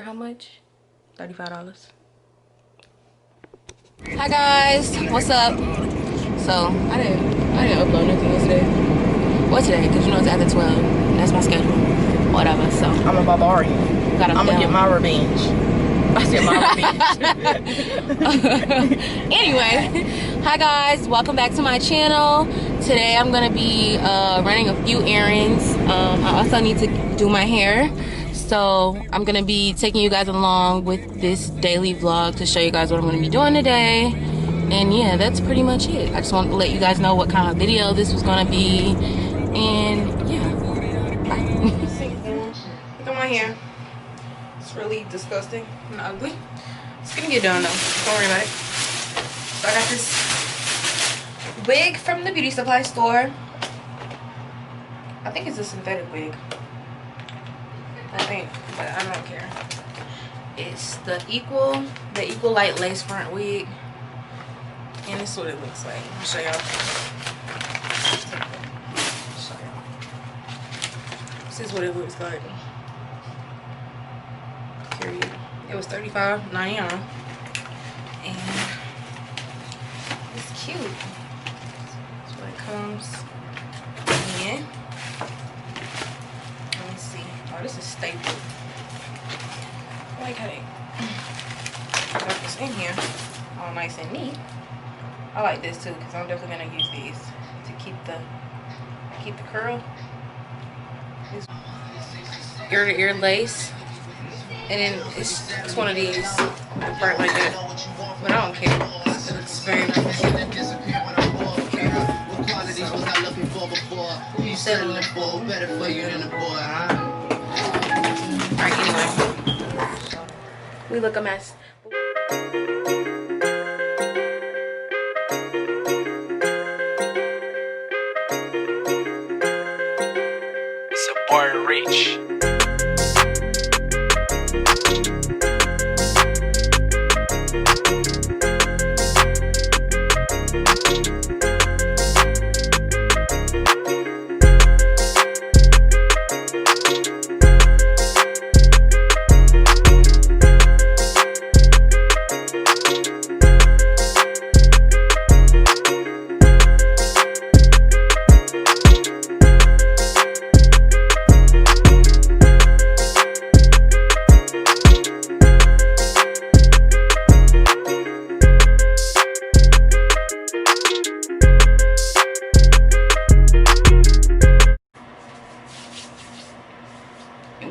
how much? $35. Hi guys, what's up? So I didn't upload nothing yesterday. What today? Because you know it's after 12. That's my schedule. Whatever. So I'm a barbarian. I'm gonna get my revenge. I said my revenge. Anyway, hi guys, welcome back to my channel. Today I'm gonna be running a few errands. I also need to do my hair, so I'm gonna be taking you guys along with this daily vlog to show you guys what I'm gonna be doing today. And yeah, that's pretty much it. I just want to let you guys know what kind of video this was gonna be. And yeah, bye. Look at my hair. It's really disgusting and ugly. It's gonna get done though. Don't worry about it. So I got this wig from the beauty supply store. I think it's a synthetic wig. I think, but I don't care. It's the equal light lace front wig. And this is what it looks like. I'll show y'all. This is what it looks like. Period. It was $35.99. And it's cute. That's what it comes in. Let me see. Oh, this is stapled. I like how they got this in here. All nice and neat. I like this too because I'm definitely gonna use these to keep the curl. This ear to ear lace, and then it's one of these part like that, but I don't care. It looks very cute. Alright, anyway, we look a mess. Reach.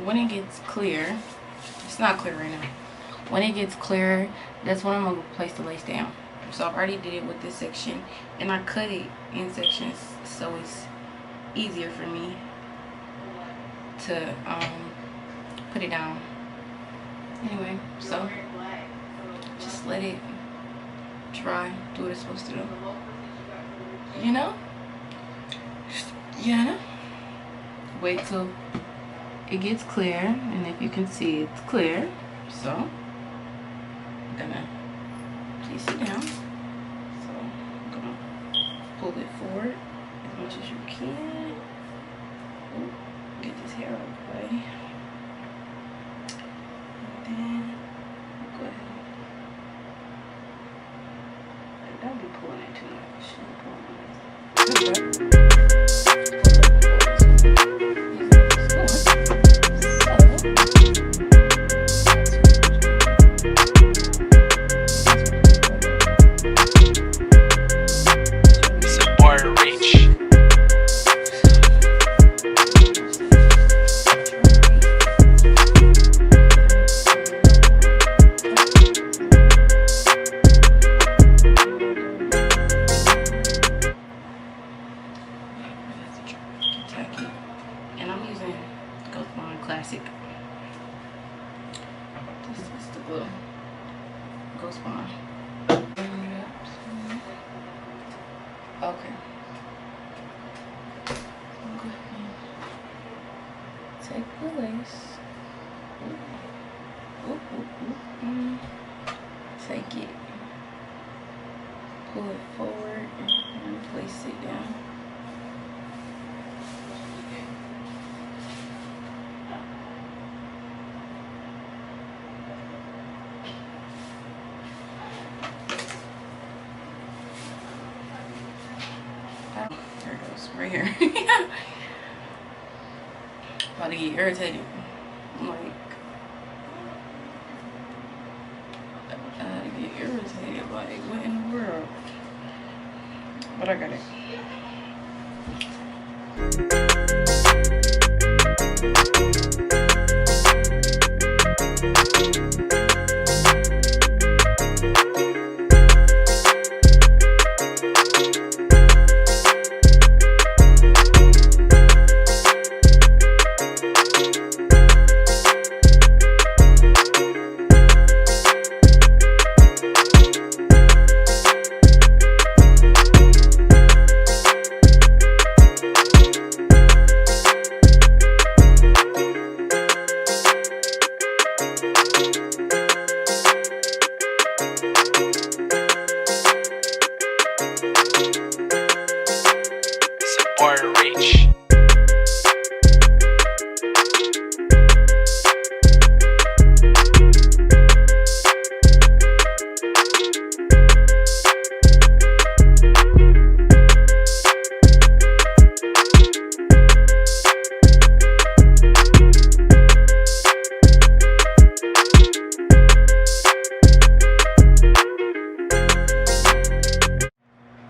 When it gets clear, it's not clear right now. When it gets clear, that's when I'm gonna place the lace down. So I've already did it with this section, and I cut it in sections so it's easier for me to put it down. Anyway, so just let it dry, do what it's supposed to do. You know? Yeah. Wait till it gets clear, and if you can see, it's clear. So I'm gonna place it down. So I'm gonna pull it forward as much as you can. Ooh, get this hair out of the way. And then go ahead. Don't be pulling it too much. And I'm using Classic. This is the little Ghost Bond. Okay. Go ahead and take the lace. Take it. Pull it forward and place it down. curls right here. About to get irritated. I'm like, I get irritated. Like, what in the world? But I got it.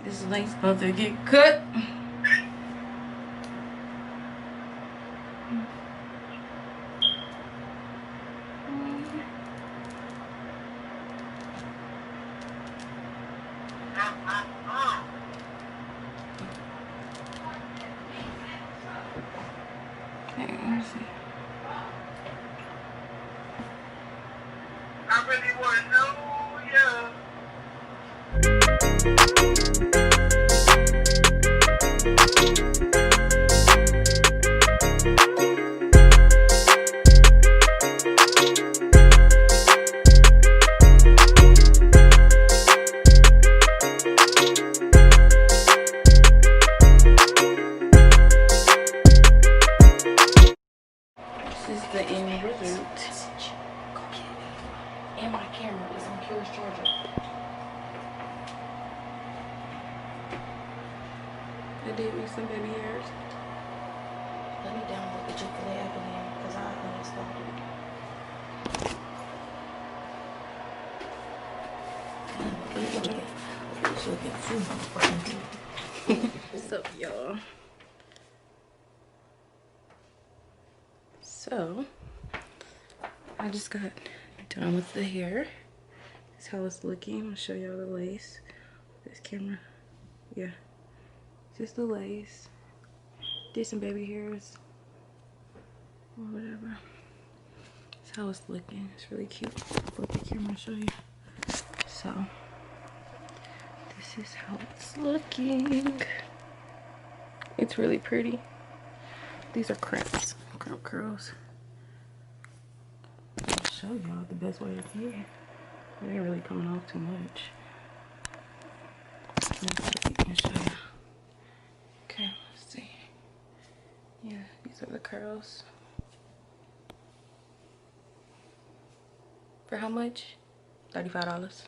This lace about to get cut. Okay, let's see. I really want to know, yeah. This is the end result. And my camera is on Kira's charger. I did me some baby hairs. Let me download the Chick-fil-A app again because I uninstalled it. What's up, y'all? So, I just got done with the hair. This is how it's looking. I'm gonna show y'all the lace. This camera, yeah, just the lace. Did some baby hairs or whatever. That's how it's looking. It's really cute. Flip the camera and show you. So, this is how it's looking. It's really pretty. These are crimps, crimp curls. I'll show y'all the best way I can. It ain't really coming off too much. Let's see if I can show you. Okay, let's see. Yeah, these are the curls. For how much? $35.